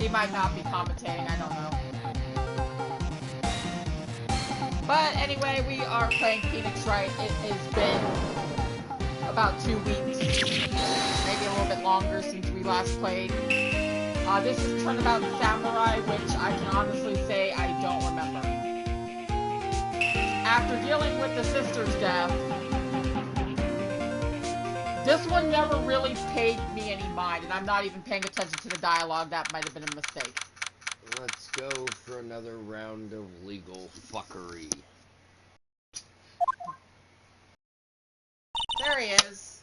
he might not be commentating, I don't know. But anyway, we are playing Pheonix Wright. It has been about 2 weeks, maybe a little bit longer since we last played. This is Turnabout Samurai, which I can honestly say I don't remember. After dealing with the sister's death, this one never really paid me any mind, and I'm not even paying attention to the dialogue. That might have been a mistake. Let's go for another round of legal fuckery. There he is.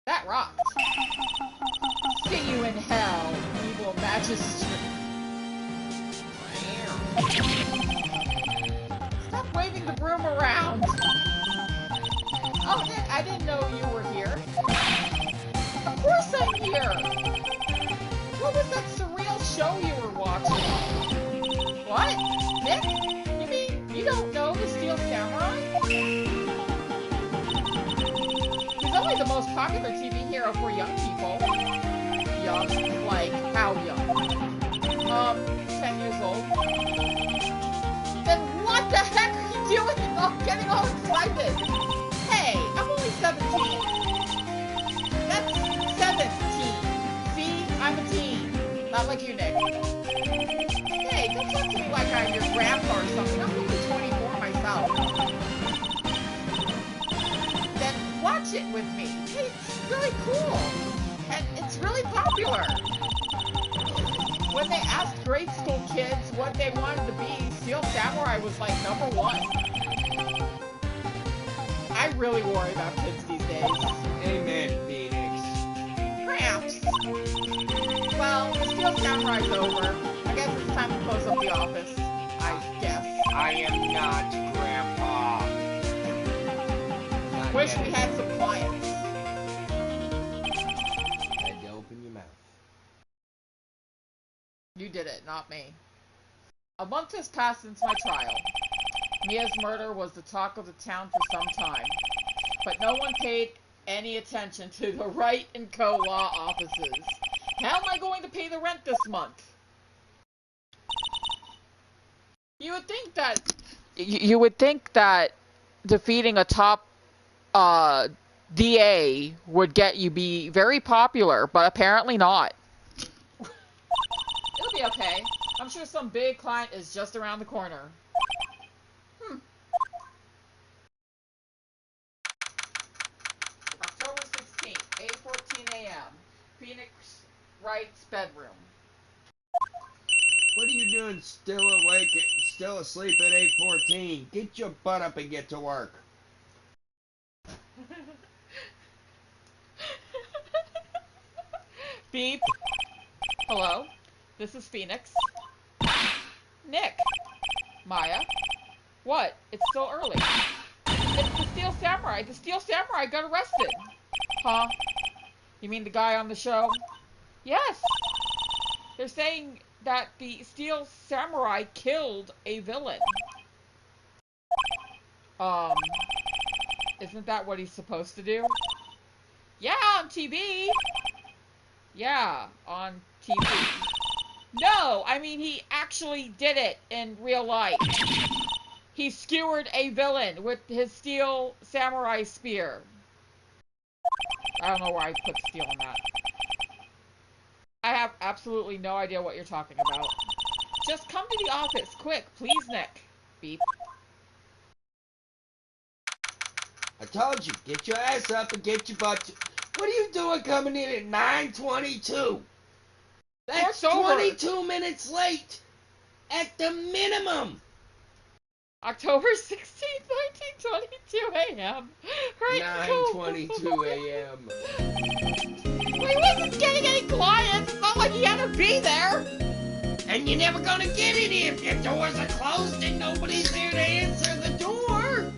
That rocked. See you in hell, evil magistrate. Stop waving the broom around. Oh, Nick, I didn't know you were here. Of course I'm here. What was that surreal show you were watching? What? Nick? You mean you don't know the Steel Samurai? He's only the most popular TV hero for young people. Young? Like, how young? 10 years old. Then what the heck are you doing? Oh, getting all excited. Hey, I'm only 17. That's 17. See? I'm a teen. Not like you, Nick. Hey, don't talk to me like I'm your grandpa or something. I'm only 24 myself. Then watch it with me. Hey, it's really cool. And it's really popular. When they asked grade school kids what they wanted to be, Steel Samurai was like #1. I really worry about kids these days. Amen, Pheonix. Cramps. Well, the Steel Samurai's over. I guess it's time to close up the office. I guess. I am not Grandpa. Not Wish yet. we had some clients. Had to open your mouth. You did it, not me. A month has passed since my trial. Mia's murder was the talk of the town for some time, but no one paid any attention to the Wright & Co. law offices. How am I going to pay the rent this month? You would think that defeating a top DA would get you be very popular, but apparently not. It'll be okay. I'm sure some big client is just around the corner. October 16th, 8:14 a.m. Pheonix Wright's bedroom. What are you doing still awake, still asleep at 8:14? Get your butt up and get to work. Beep. Hello? This is Pheonix. Nick. Maya. What? It's still early. It's the Steel Samurai. The Steel Samurai got arrested. Huh? You mean the guy on the show? Yes. They're saying that the Steel Samurai killed a villain. Isn't that what he's supposed to do? Yeah, on TV. Yeah, on TV. No, I mean he actually did it in real life. He skewered a villain with his Steel Samurai spear. I don't know where I put steel on that. I have absolutely no idea what you're talking about. Just come to the office, quick, please, Nick. Beep. I told you, get your ass up and get your butt. What are you doing coming in at 9:22? That's 22 minutes late. At the minimum. October 16th, 1922 a.m. 9:22 a.m. Well, he wasn't getting any clients. It's not like he had to be there. And you're never gonna get any if doors are closed and nobody's there to answer the door.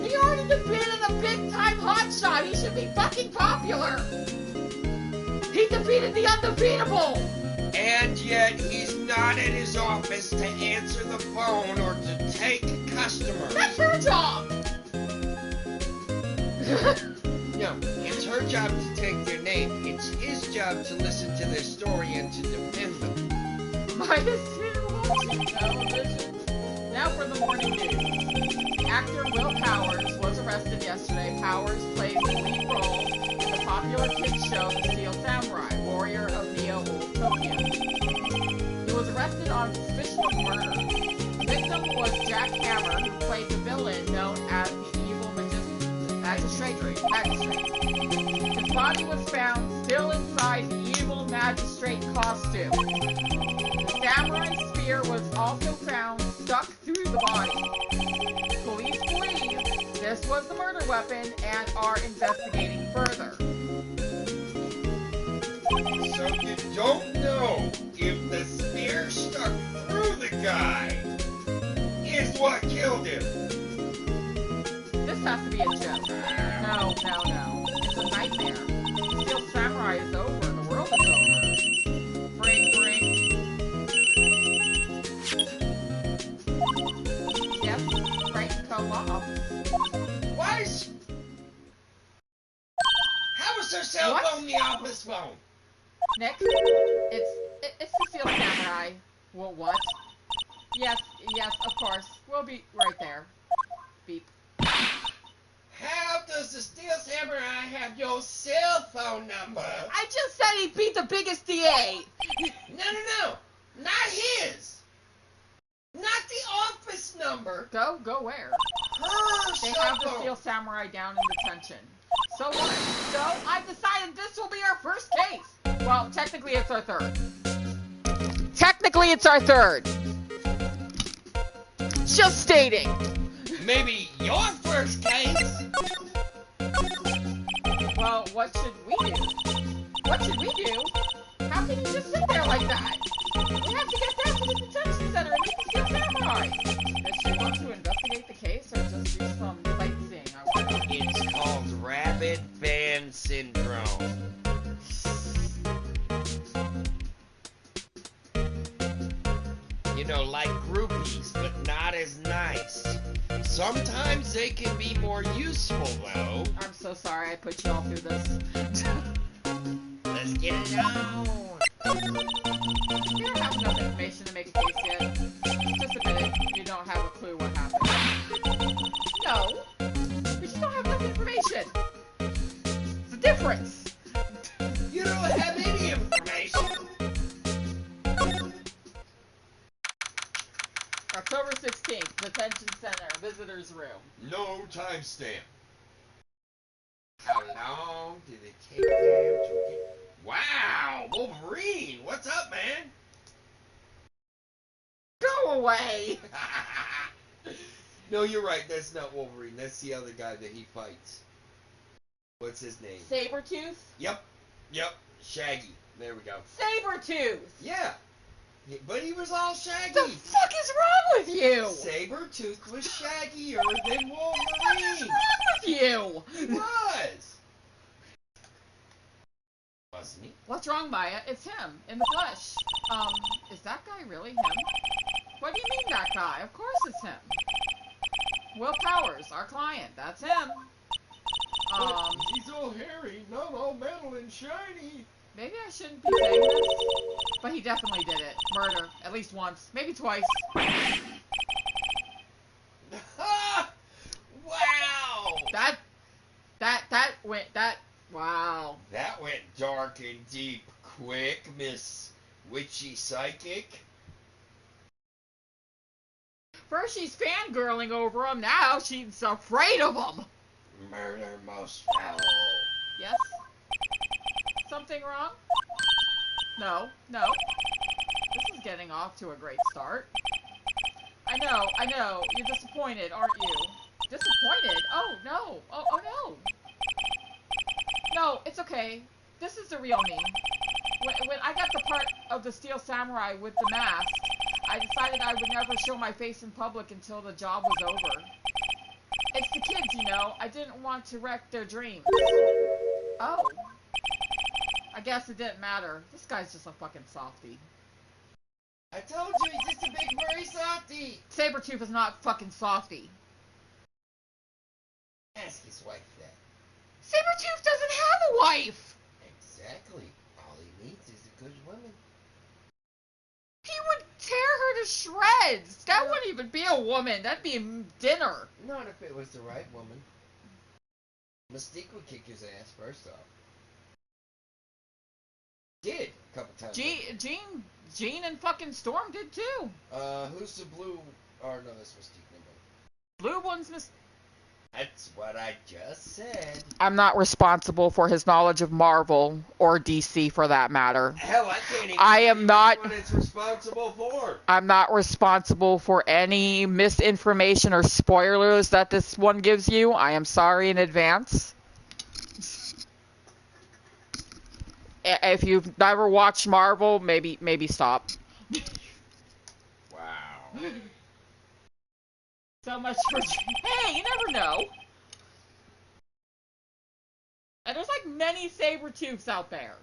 He already defeated a big-time hotshot. He should be fucking popular. He defeated the undefeatable. And yet he's not at his office to answer the phone or to take customers. That's her job. No, it's her job to take their name. saying it's his job to listen to their story and to defend them. -2 watching television. Now for the morning news. Actor Will Powers was arrested yesterday. Powers plays the lead role in the popular kids show The Steel Samurai, Warrior of Neo-Old Tokyo. He was arrested on suspicion of murder. The victim was Jack Hammer, who played the villain known as the evil magistrate. His body was found still inside the evil magistrate costume. The samurai spear was also found stuck through the body. Police believe this was the murder weapon and are investigating further. So you don't know if the spear stuck through the guy is what killed him. This has to be a joke. No. It's a nightmare. The Steel Samurai is over. The world is over. Bring. Yes, Wright fell off. What? How is her cell What? phone the office phone? Nick, it's the Steel Samurai. Well, what? Yes, of course. We'll be right there. Beep. How does the Steel Samurai have your cell phone number? I just said he beat the biggest DA. No. Not his. Not the office number. Go where? Her They cell have the phone. Steel Samurai down in detention. So what? So I've decided this will be our first case. Well, technically it's our third. Just stating. Maybe your first case. Well, what should we do? How can you just sit there like that? We have to get down to the detention center and meet the Steel Samurai. Does she want to investigate the case or just do some sightseeing? I wonder. It's called rabid fan syndrome. You know, like groupies, but not as nice. Sometimes they can be more useful, though. I'm so sorry I put you all through this. Let's get it on. You don't have enough information to make a case yet. Just admit it, you don't have a clue what happened. No, but you don't have enough information. It's the difference. You don't have any information. October 16th, detention center, visitor's room. No timestamp. How long did it take them to get... Wow, Wolverine, what's up, man? Go away! No, you're right, that's not Wolverine. That's the other guy that he fights. What's his name? Sabretooth? Yep, Shaggy. There we go. Sabretooth! Yeah, but he was all shaggy. What the fuck is wrong with you? Sabretooth was shaggier than What is Wolverine. wrong with you? He was. Wasn't he? What's wrong, Maya? It's him, in the flesh. Is that guy really him? What do you mean, that guy? Of course it's him. Will Powers, our client, that's him. He's all hairy, not all metal and shiny. Maybe I shouldn't be saying this, but he definitely did it. Murder, at least once, maybe twice. Wow! Wow. That went dark and deep quick, Miss Witchy Psychic. First she's fangirling over him, now she's afraid of him. Murder most foul. Yes? Something wrong? No. This is getting off to a great start. I know. You're disappointed, aren't you? Disappointed? Oh, no. Oh, no. No, it's okay. This is the real me. When I got the part of the Steel Samurai with the mask, I decided I would never show my face in public until the job was over. It's the kids, you know. I didn't want to wreck their dreams. Oh. I guess it didn't matter. This guy's just a fucking softie. I told you, he's just a big furry softy. Sabretooth is not fucking softy. Ask his wife that. Sabretooth doesn't have a wife! Exactly. All he needs is a good woman. He would tear her to shreds. That wouldn't even be a woman. That'd be dinner. Not if it was the right woman. Mystique would kick his ass first off. Did a couple times. Jean and fucking Storm did too. Who's the blue? Oh no, that's Mystique. Blue one's Mystique. That's what I just said. I'm not responsible for his knowledge of Marvel or DC for that matter. Hell, I can't even am not what it's responsible for. I'm not responsible for any misinformation or spoilers that this one gives you. I am sorry in advance. If you've never watched Marvel, maybe stop. Wow. So much for... Hey, you never know. And there's like many Sabretooths out there.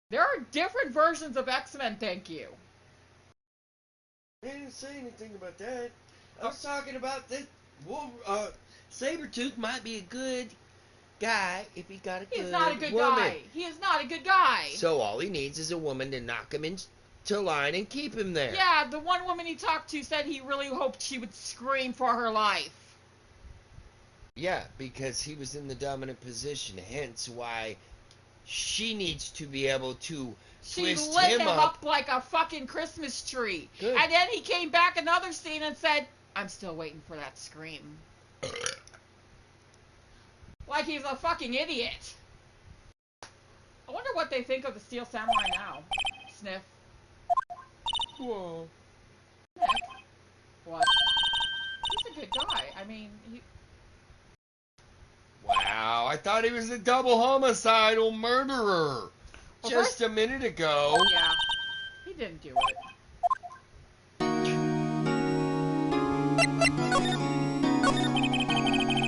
There are different versions of X-Men, thank you. I didn't say anything about that. I was talking about this. Sabretooth might be a good guy if he got a good woman. He's not a good guy. He is not a good guy. So all he needs is a woman to knock him into line and keep him there. Yeah, the one woman he talked to said he really hoped she would scream for her life. Yeah, because he was in the dominant position, hence why she needs to be able to twist She lit him him up like a fucking Christmas tree. Good. And then he came back another scene and said, I'm still waiting for that scream. Like he's a fucking idiot. I wonder what they think of the Steel Samurai now. Sniff. Whoa. Sniff. What? He's a good guy. I mean, he... Wow, I thought he was a double homicidal murderer. Well, Just a minute ago. Yeah. He didn't do it.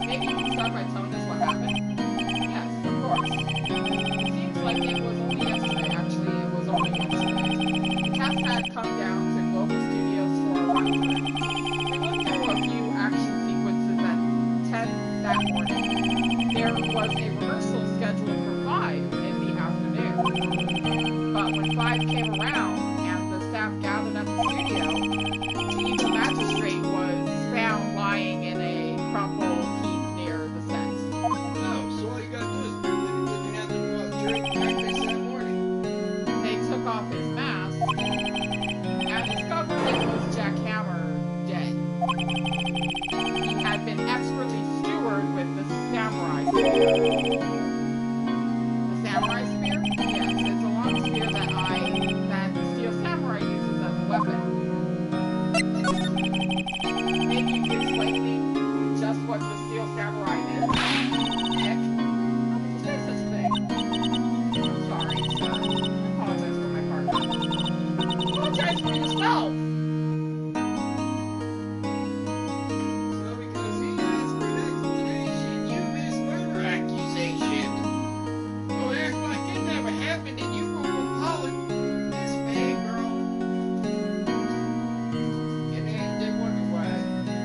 Maybe you can start by telling us what happened. Yes, of course. It seems like it was only yesterday. Actually, it was only yesterday. The cast had come down to Global Studios for a run through. They went through a few action sequences at 10 that morning. There was a rehearsal scheduled for 5 in the afternoon. But when 5 came around and the staff gathered at the studio, the evil magistrate was found lying in a crumpled heap near the set. Oh, so all you gotta do is prove that it didn't happen during practice that morning. They took off his mask and discovered it was Jack Hammer dead. He had been expertly skewered with the samurai spear. The samurai spear? Yes, it's a long spear that the Steel Samurai uses as a weapon. Maybe you can explain to me just what the Steel Samurai is? Nick? How could you say such a thing? I'm sorry, sir. I apologize for my partner. Apologize for yourself! So because he asked for an explanation, you missed murder accusation. Don't act like it never happened and you were calling this man, girl. And then they wonder why.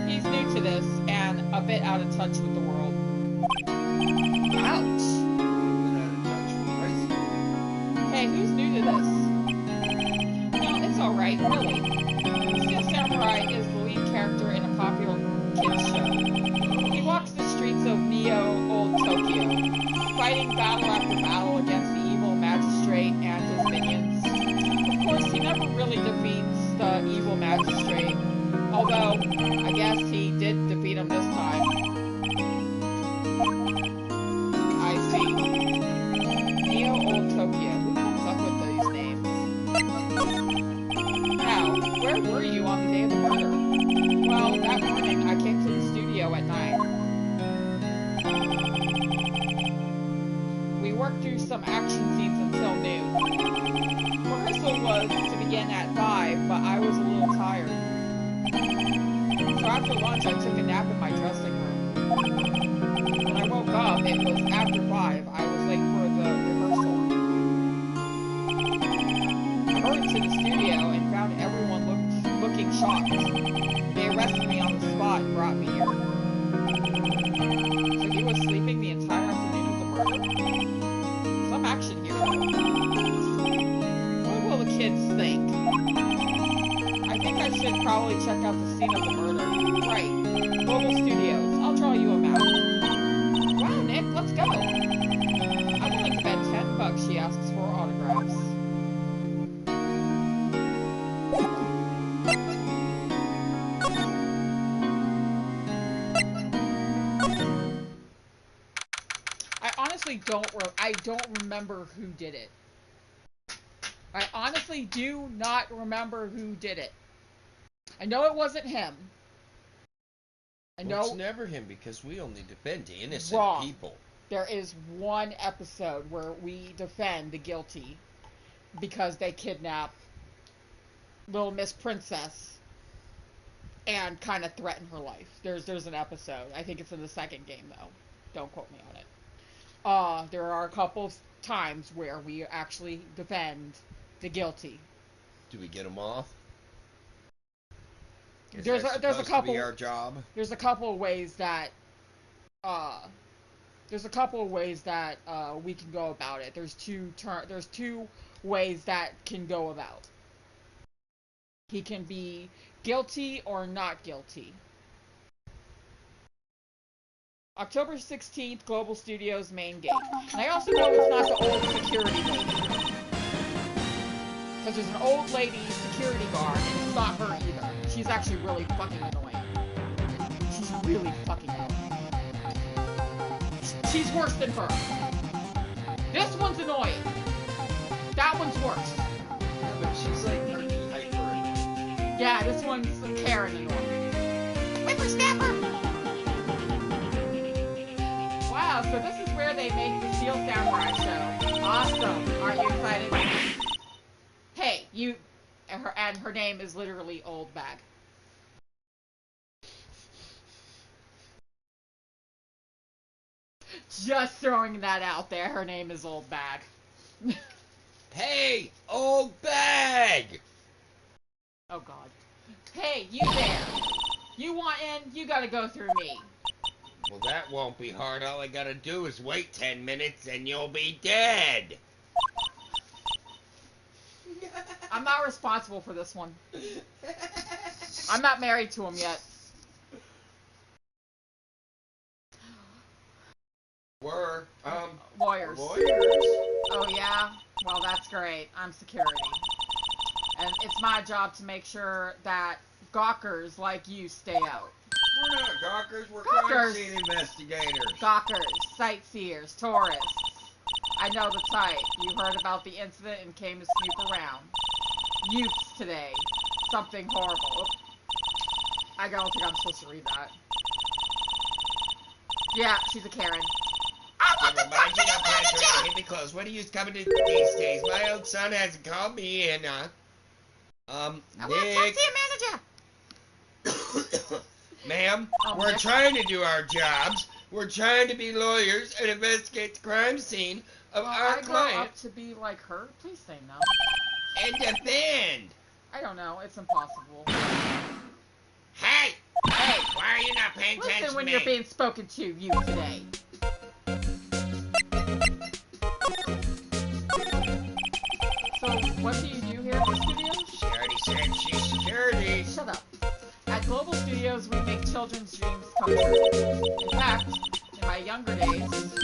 He's new to this and a bit out of touch with the world. Ouch! Been out of touch with crazy. Hey, who's new to this? No, it's alright, really. Steel Samurai is the lead character in a popular kids show. He walks the streets of Old Tokyo, fighting battle after battle against the evil magistrate and his minions. Of course, he never really defeats the evil magistrate, although I guess he did defeat him this time. I see. Old Tokyo. Who comes up with these names? Now, where were you on the day of the murder? Well, that morning I came to the studio at 9. We worked through some action scenes until noon. Rehearsal was to begin at 5, but I was a little tired. So after lunch I took a nap in my dressing room. When I woke up, it was after 5. I was late for the rehearsal. I hurried to the studio and found everyone looking shocked. They arrested me on the spot and brought me here. So he was sleeping the entire afternoon of the murder? stop action here. What will the kids think? I think I should probably check out the scene of the murder. Right. Global Studios. I'll draw you a map. Wow, Nick, let's go. I'm willing to bet $10 she asks for autographs. I don't remember who did it. I honestly do not remember who did it. I know it wasn't him. I know it's never him because we only defend innocent wrong. People. There is one episode where we defend the guilty because they kidnap Little Miss Princess and kind of threaten her life. There's an episode. I think it's in the second game though. Don't quote me on it. There are a couple of times where we actually defend the guilty. Do we get them off? There's a couple. To be our job? There's a couple of ways that. We can go about it. There's two ways that can go about. He can be guilty or not guilty. October 16th, Global Studios main gate. And I also know it's not the old security lady. Because there's an old lady security guard, and it's not her either. She's actually really fucking annoying. She's really fucking annoying. She's worse than her. This one's annoying. That one's worse. Yeah, but she's like pretty hyper. Yeah, this one's Karen annoying. Whippersnapper! Wow, so this is where they make the Steel Samurai show. Awesome. Aren't you excited? Hey, you... And her name is literally Old Bag. Just throwing that out there. Her name is Old Bag. Hey, Old Bag! Oh, God. Hey, you there. You want in? You gotta go through me. Well, that won't be hard. All I gotta do is wait 10 minutes and you'll be dead. I'm not responsible for this one. I'm not married to him yet. We're, lawyers. Lawyers? Oh, yeah? Well, that's great. I'm security. And it's my job to make sure that gawkers like you stay out. We're not gawkers, we're crime scene investigators. Gawkers, sightseers, tourists. I know the type. You heard about the incident and came to snoop around. Youths today. Something horrible. I don't think I'm supposed to read that. Yeah, she's a Karen. Never mind, you don't plan to hit me close. What are you coming to these days? My old son hasn't called me in, I Nick. want to talk to your manager. Ma'am, we're trying to do our jobs. We're trying to be lawyers and investigate the crime scene of our I grow client. up to be like her? Please say no. And defend. I don't know. It's impossible. Hey! Hey! Why are you not paying attention Listen when to me? you're being spoken to, you today. So, what do you do here at the studios? She already said she's security. Shut up. At Global Studios, we make children's dreams come true. In fact, in my younger days...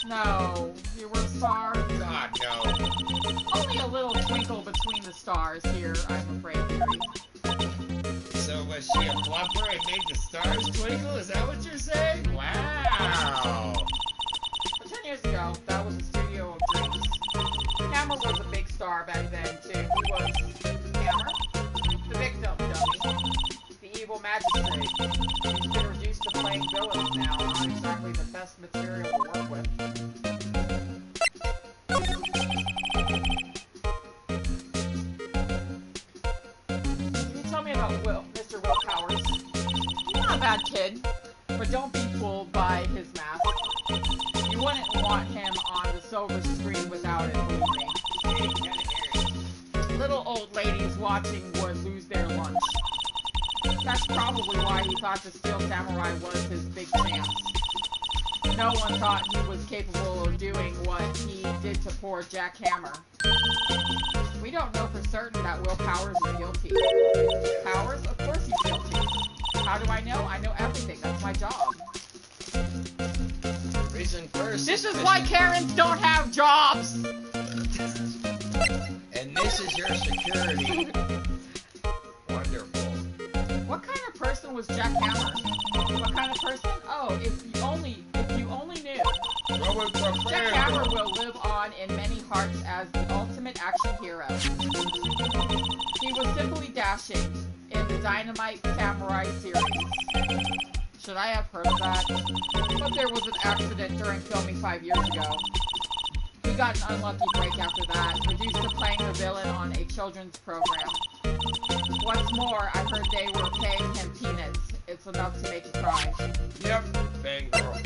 No, you were a star? God, no. Only a little twinkle between the stars here, I'm afraid, Mary. So was she a fluffer and made the stars twinkle? Is that what you're saying? Wow. But 10 years ago, that was a studio of dreams. Hammer was a big star back then, too. He was... Hammer? The victim, dummy. The evil magistrate. He's been reduced to playing villains now. Not exactly the best material to work with. Can you tell me about Mr. Will Powers? He's not a bad kid, but don't be fooled by his mask. You wouldn't want him on the silver screen without it, believe me. Little old ladies watching would lose their lunch. That's probably why he thought the Steel Samurai was his big chance. No one thought he was capable of doing what he did to poor Jack Hammer. We don't know for certain that Will Powers is guilty. Powers? Of course he's guilty. How do I know? I know everything. That's my job. Reason first. This is why Karens don't have jobs! And this is your security. Wonderful. What kind of person was Jack Hammer? What kind of person? Oh, if you only knew. Jack Hammer will live on in many hearts as the ultimate action hero. He was simply dashing in the Dynamite Samurai series. Should I have heard of that? But there was an accident during filming 5 years ago. He got an unlucky break after that, reduced to playing the villain on a children's program. What's more, I heard they were paying him peanuts. It's enough to make you cry. Yep, bang girl.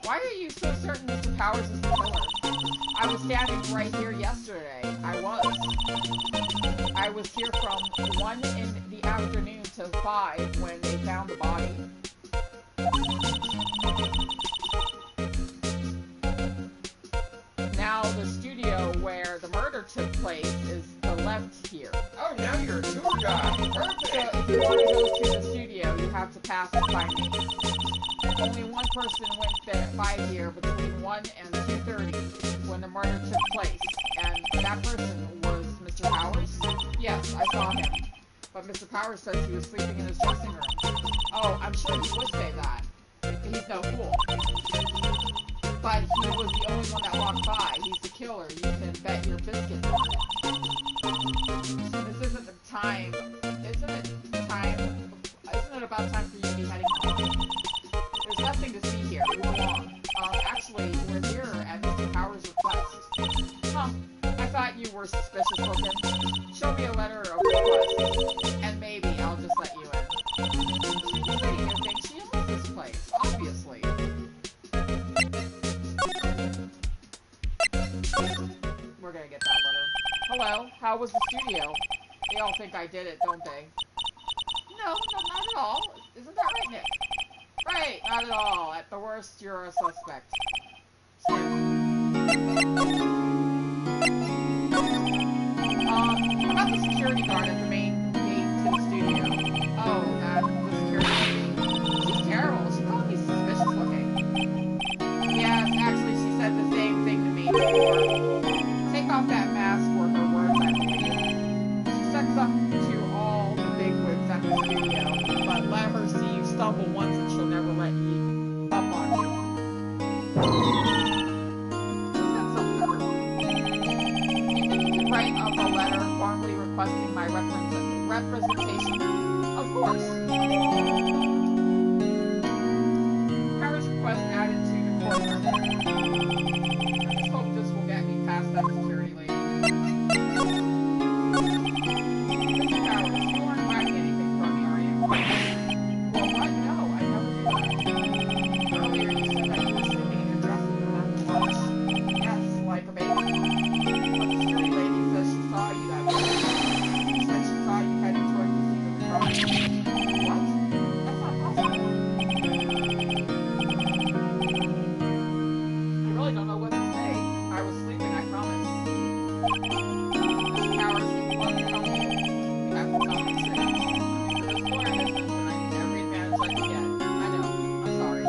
Why are you so certain Mr. Powers is the killer? I was standing right here yesterday. I was here from 1 in the afternoon to 5 when they found the body. Now the studio where the murder took place is the left here. Oh, now you're a tour guide. Perfect. So if you want to go to the studio, you have to pass by me. Only one person went there by here between 1 and 2:30 when the murder took place, and that person was Mr. Powers? Yes, I saw him. But Mr. Powers says he was sleeping in his dressing room. Oh, I'm sure he would say that. He's no fool. But he was the only one that walked by. He's the killer. You can bet your biscuits on it. This isn't the time. Isn't it about time for you to be heading home? There's nothing to see here. Move along. Actually, we're here at Mr. Powers' request. Huh. I thought you were suspicious looking. Show me a letter of request, and maybe I'll just let you in. She's pretty good thing. She owns this place, obviously. We're gonna get that letter. Hello, how was the studio? They all think I did it, don't they? No, not at all. Isn't that right, Nick? Right, not at all. At the worst, you're a suspect. About the security guard at the main gate to the studio. Oh, the security lady. She's terrible. She called me suspicious looking. Yes, actually, she said the same thing to me before. Take off that mask for her words, I believe. She sets up to all the bigwigs at the studio, but let her see you stumble once and she'll never let you up on you. Write up a letter formally requesting my representation? Of course. Powers request added to the court record. I just hope this will get me past that security lady. Mr. Powers, you aren't hiding anything from me, are you? Well, what? No, I never do that. Earlier you said that you were sleeping in your dressing room after lunch. Yes, like a baby. But the security lady says she saw you that day. She said she saw you heading toward the scene of the crime. What? That's not possible. I really don't know what to say. I was sleeping, I promise. Powers, if you want to help me, you have to tell me the truth. For this lawyer business, and I need every advantage I can get. I know. I'm sorry.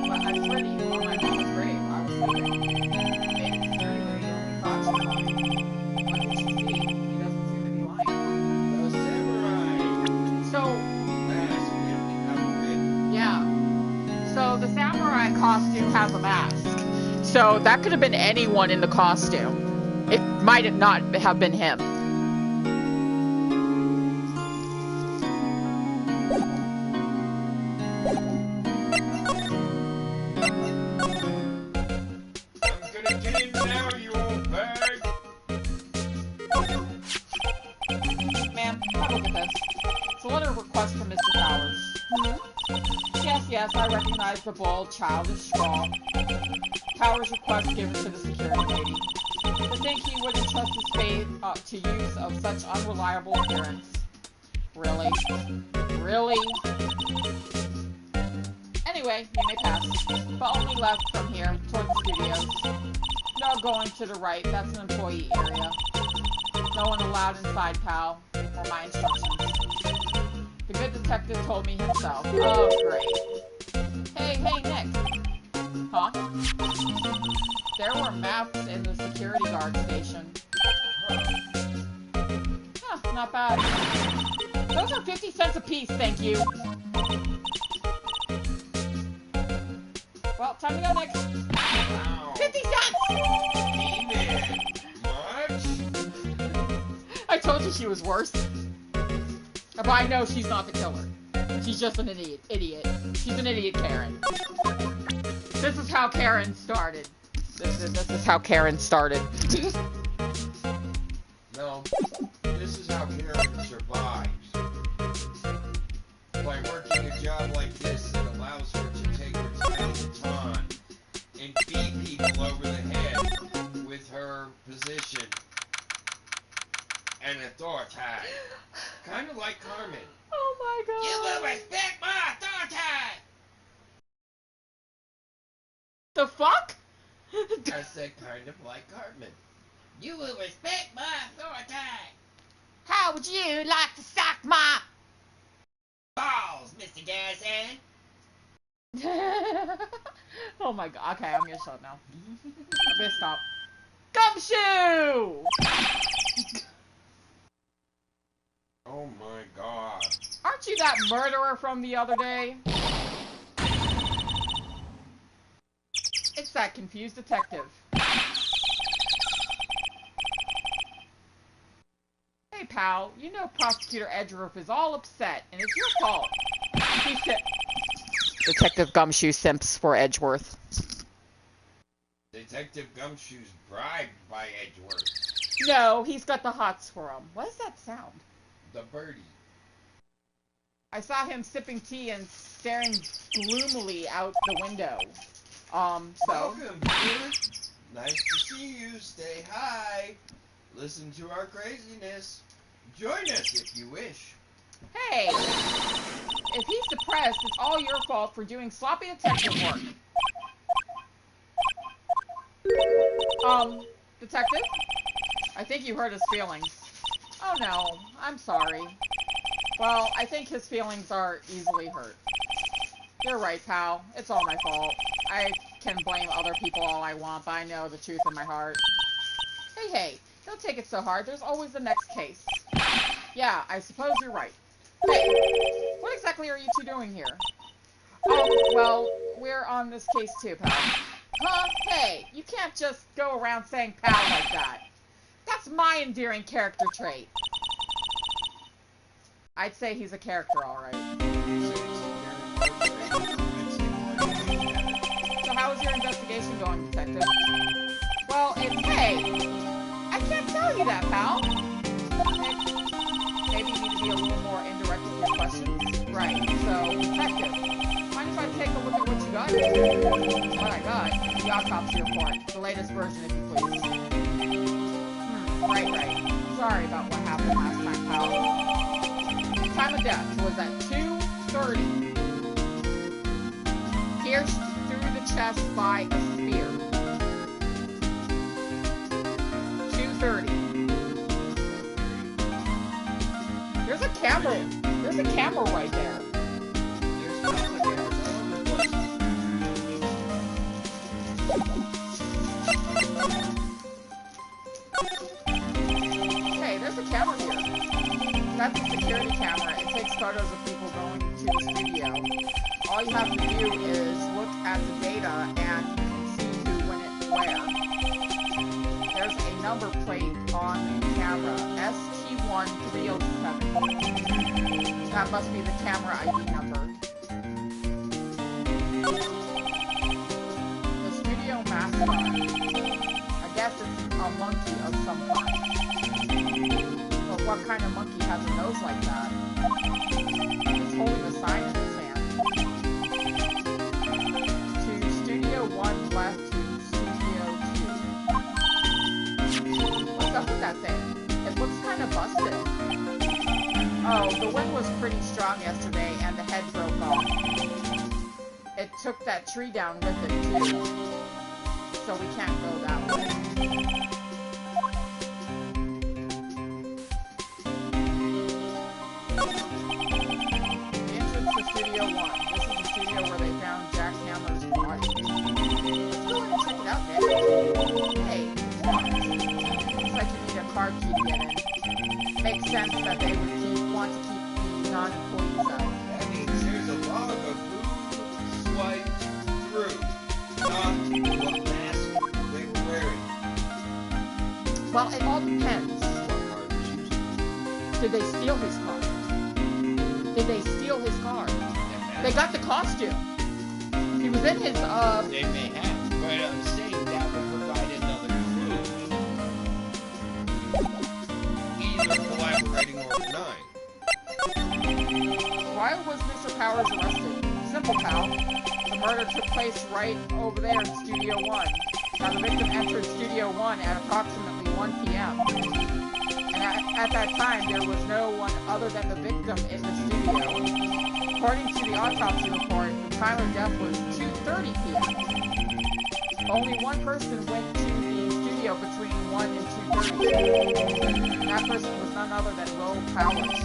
But I swear to you, on my mama's grave, I was sleeping. Maybe the security lady only thought she saw me. What did she see? He doesn't seem to be lying. The samurai. So, Mask really outfit. yeah. So the samurai costume has a mask. So that could have been anyone in the costume. It might not have been him. I'm gonna get in now, you old bag. Ma'am, have a look at this. It's a letter of request from Mr. Powers. Yes, I recognize the bold, childish scrawl. Powers' request given to the security lady. To think he would entrust his fate to use of such unreliable appearance. Really? Really? Anyway, you may pass. But only left from here, toward the studios. No going to the right, that's an employee area. No one allowed inside, pal. Or my instructions. The good detective told me himself. Oh, great. Hey, Nick. Huh? There were maps in the security guard station. Huh, not bad. Those are 50 cents a piece, thank you. Well, time to go, Nick. Wow. 50 cents! Demon. Much? I told you she was worse. But I know she's not the killer. She's just an idiot. She's an idiot Karen. This is how Karen started. This is how Karen started. No, this is how Karen survives. By working a job like this that allows her to take her time and beat people over the head with her position and authority. Kind of like Carmen. Oh my god. You will respect my authority! The fuck? I said kind of like Carmen. You will respect my authority! How would you like to suck my Balls, Mr. Gashead! Oh my god. Okay, I'm gonna shut up now. I'm gonna stop. Gumshoe! Oh my god. Aren't you that murderer from the other day? It's that confused detective. Hey pal, you know Prosecutor Edgeworth is all upset, and it's your fault. He said... Detective Gumshoe simps for Edgeworth. Detective Gumshoe's bribed by Edgeworth. No, he's got the hots for him. What does that sound? The birdie. I saw him sipping tea and staring gloomily out the window. So... Welcome, dear. Nice to see you. Stay high. Listen to our craziness. Join us if you wish. Hey! If he's depressed, it's all your fault for doing sloppy detective work. Detective? I think you hurt his feelings. Oh no, I'm sorry. Well, I think his feelings are easily hurt. You're right, pal. It's all my fault. I can blame other people all I want, but I know the truth in my heart. Hey, don't take it so hard. There's always the next case. Yeah, I suppose you're right. Hey, what exactly are you two doing here? Well, we're on this case too, pal. Huh? Hey, you can't just go around saying pal like that. That's my endearing character trait. I'd say he's a character, alright. So how is your investigation going, detective? Well, hey! I can't tell you that, pal! Maybe you need to be a little more indirect with your questions. Right, so, detective, mind if I take a look at what you got here? What I got? The autopsy report. The latest version, if you please. Right. Sorry about what happened last time, pal. Time of death was at 2:30. Pierced through the chest by a spear. 2:30. There's a camera. There's a camera right there. Hey, there's a camera here. That's a security camera. It takes photos of people going to the studio. All you have to do is look at the data and you can see who went it where. There's a number plate on the camera. ST1307. That must be the camera ID number. The studio mascot. I guess it's a monkey of some kind. But what kind of monkey has a nose like that? It's holding a sign in its hand. To Studio 1 left to Studio 2. What's up with that thing? It looks kind of busted. Oh, the wind was pretty strong yesterday and the head broke off. It it took that tree down with it, too. So we can't go that way. The entrance to Studio 1. This is the studio where they found Jack Hammer's body. Let's go and check it out, man. Hey, it's locked. Looks like you need a card key to get in. Makes sense that they would want to keep the non-employees out. That means there's a log of who swiped through, not what mask they're wearing. Well, it all depends. What card was used? Did they steal his card? Did they steal his card? They got the costume. He was in his, They may have, but I'm saying that would provide another clue. Either collaborating or denying. Why was Mr. Powers arrested? Simple, pal. The murder took place right over there in Studio 1. Now, the victim entered Studio 1 at approximately 1 p.m. And at that time, there was no one other than the victim in the studio. According to the autopsy report, the time of death was 2:30 p.m. Only one person went to the studio between 1 and 2:30. That person was none other than Will Powers.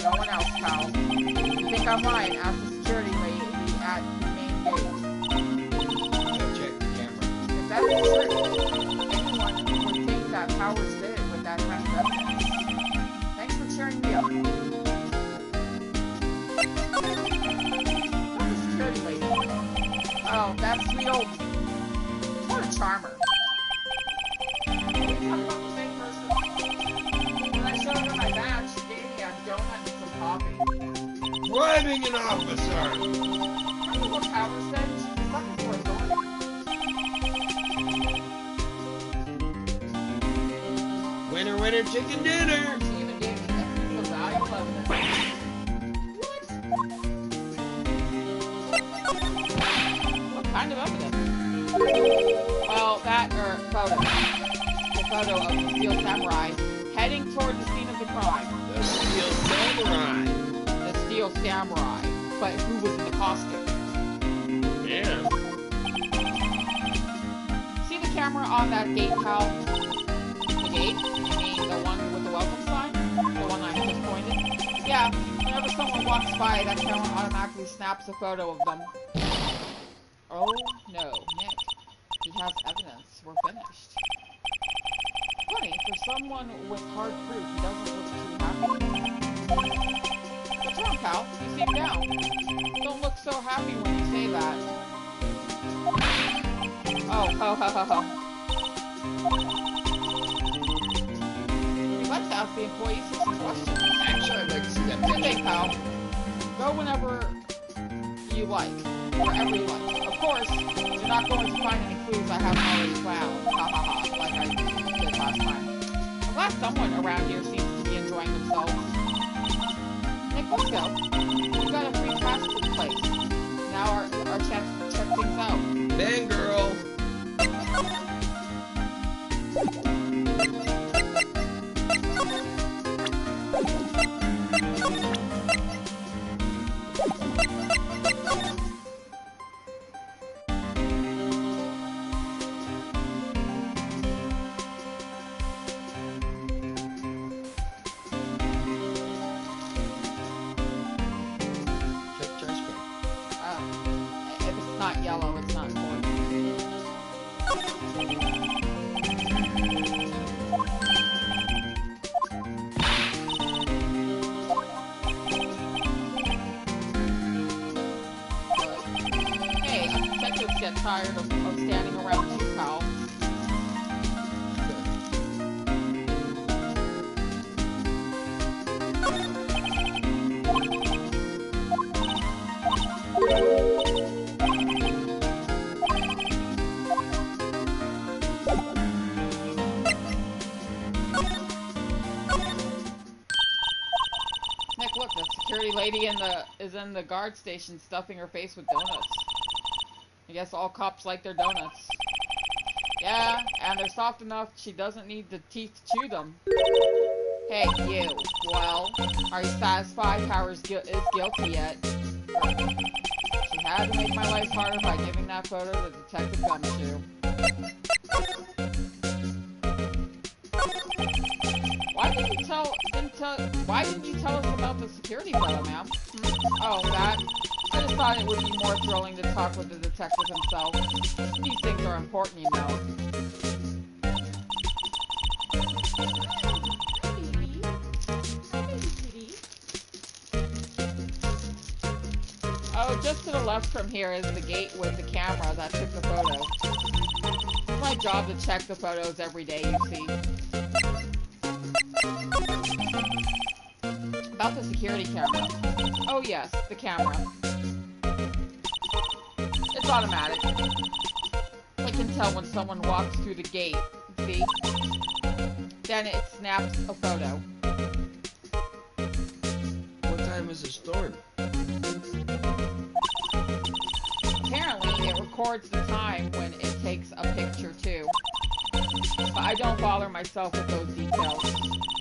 No one else, pal. You think I'm lying? Ask the security lady at the main gate. Check the camera. If that is true, anyone would think that Powers did it with that kind of evidence. Thanks for cheering me up. Where's the security lady? Oh, that sweet old... What a charmer. Are we talking about the same person? When I showed her my badge, she gave me a donut and some coffee. Bribing an officer! Remember what Powers said? She's looking for authority. Winner, winner, chicken dinner! She even gave me some valuable evidence. What? What kind of evidence? Well, that, photo. The photo of the Steel Samurai heading toward the scene of the crime. The Steel Samurai! The Steel Samurai. But who was in the costume? Yeah. See the camera on that gate, pal? The gate? You mean the one with the welcome sign? The one I just pointed? Yeah, whenever someone walks by, that camera automatically snaps a photo of them. Oh, no, Nick. He has evidence. We're finished. Funny, for someone with hard proof, he doesn't look too happy. What's wrong, pal? You seem down. Don't look so happy when you say that. Oh, ho, ho, ho, ho. We'd like to ask the employees some questions. Actually, I'd like to see that Okay, picture. pal. Go whenever you like. Wherever you like. Of course, you're not going to find any clues I haven't already found. Ha ha ha, like I did last time. I'm glad someone around here seems to be enjoying themselves. Nick, let's go. We've got a free pass to the place. Now our chance to check things out. Man, girl! Check trash can. If it's not yellow, it's not important. Hey, us detectives get tired of standing around too, pal. Nick, look, the security lady is in the guard station stuffing her face with donuts. I guess all cops like their donuts. Yeah, and they're soft enough she doesn't need the teeth to chew them. Hey, you. Well, are you satisfied Powers is guilty yet? She Had to make my life harder by giving that photo to Detective Gumshoe. Why didn't you tell us about the security photo, ma'am? Oh, that? I just thought it would be more thrilling to talk with the detective himself. These things are important, you know. Oh, just to the left from here is the gate with the camera that took the photo. It's my job to check the photos every day, you see. About the security camera. Oh yes, the camera. It's automatic. I can tell when someone walks through the gate, see? Then it snaps a photo. What time is the storm? Apparently, it records the time when it takes a picture too. But I don't bother myself with those details.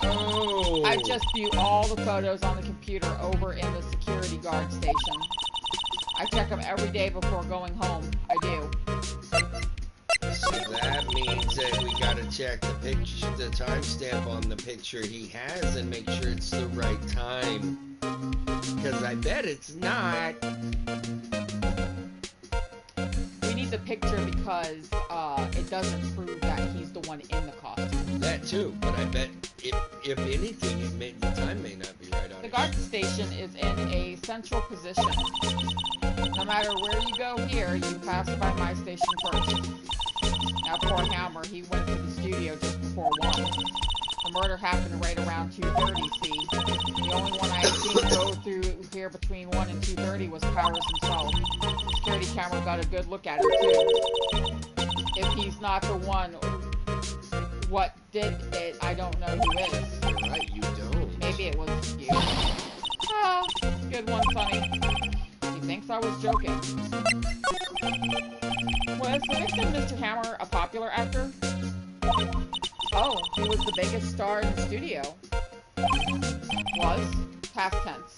Oh. I just view all the photos on the computer over in the security guard station. I check them every day before going home. I do. So that means that we gotta check the picture, the timestamp on the picture he has, and make sure it's the right time. Because I bet it's not. We need the picture because it doesn't prove that he's the one in the costume. That too, but I bet if anything, the time may not be right on it. The guard station is in a central position. No matter where you go here, you pass by my station first. Now poor Hammer, he went to the studio just before 1. The murder happened right around 2:30, see? The only one I had seen go through here between 1 and 2:30 was Powers himself. The security camera got a good look at him too. If he's not the one, what did it, I don't know who is. You're right, you don't. Maybe it was you. Ah, good one, Sonny. He thinks I was joking. Was the victim, Mr. Hammer, a popular actor? Oh, he was the biggest star in the studio. Was? Past tense.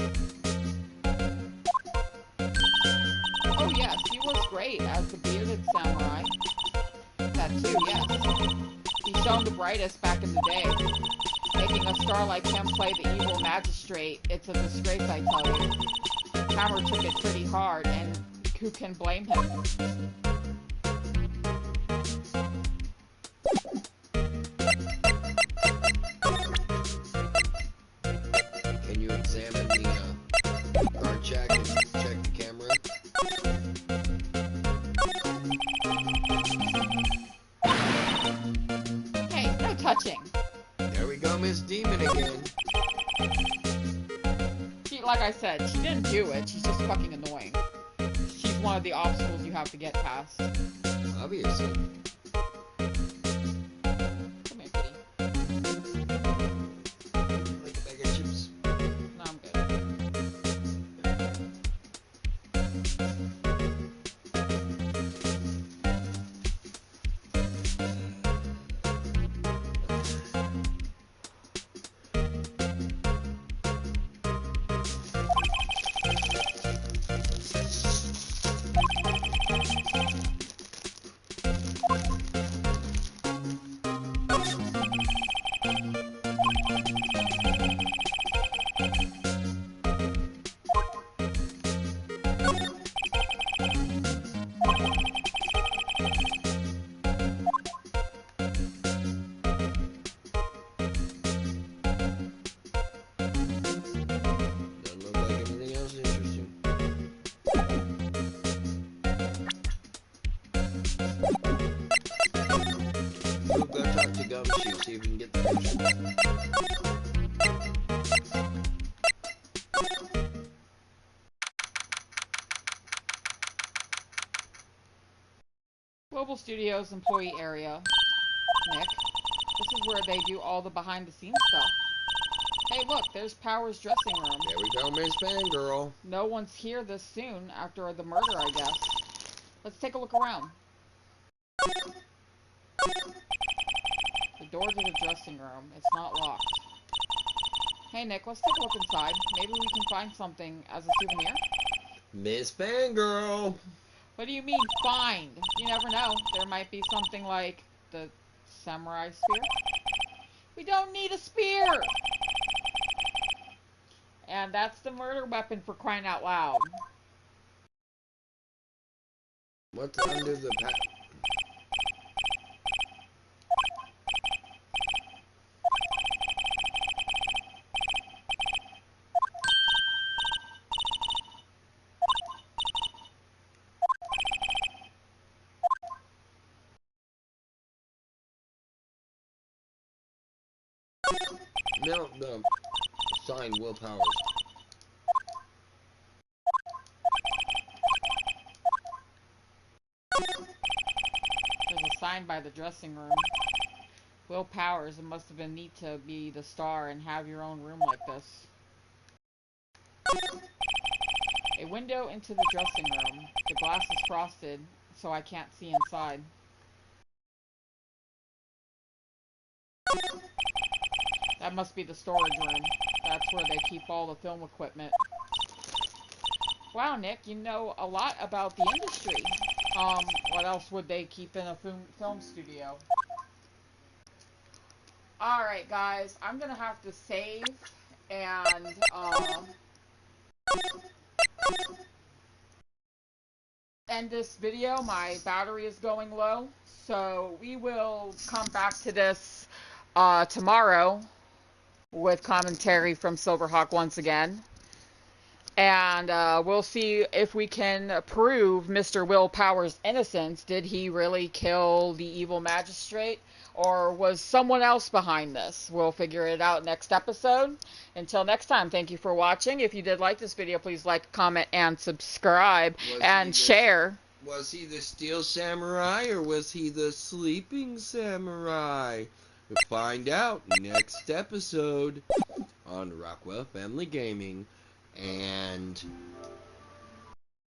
Oh yes, he was great as the bearded samurai. That too, yes. He shone the brightest back in the day. Making a star like him play the evil magistrate, it's a disgrace, I tell you. Hammer took it pretty hard, and who can blame him? Can you examine the guard check and check the camera? Hey, no touching. There we go, Miss Demon again. Like I said, she didn't do it. She's just fucking annoying. She's one of the obstacles you have to get past. Obviously. Come here, kitty. Like a bag of chips. No, I'm good. See if we can get the picture. Global Studios employee area. Nick, this is where they do all the behind-the-scenes stuff. Hey, look, there's Power's dressing room. There we go, Miss Fangirl. No one's here this soon after the murder, I guess. Let's take a look around. The door to the dressing room. It's not locked. Hey, Nick, let's take a look inside. Maybe we can find something as a souvenir? Miss Fangirl. What do you mean, find? You never know. There might be something like the samurai spear. We don't need a spear! And that's the murder weapon for crying out loud. What's under the No, the sign willpower. There's a sign by the dressing room. Will Powers, it must have been neat to be the star and have your own room like this. A window into the dressing room. The glass is frosted, so I can't see inside. That must be the storage room. That's where they keep all the film equipment. Wow, Nick, you know a lot about the industry. What else would they keep in a film studio? Alright, guys, I'm gonna have to save and, end this video. My battery is going low, so we will come back to this, tomorrow with commentary from Silverhawk once again. And we'll see if we can prove Mr. Will Powers' innocence. Did he really kill the evil magistrate? Or was someone else behind this? We'll figure it out next episode. Until next time, thank you for watching. If you did like this video, please like, comment, and subscribe. And share. Was he the Steel Samurai or was he the Sleeping Samurai? We'll find out next episode on Rockwell Family Gaming. And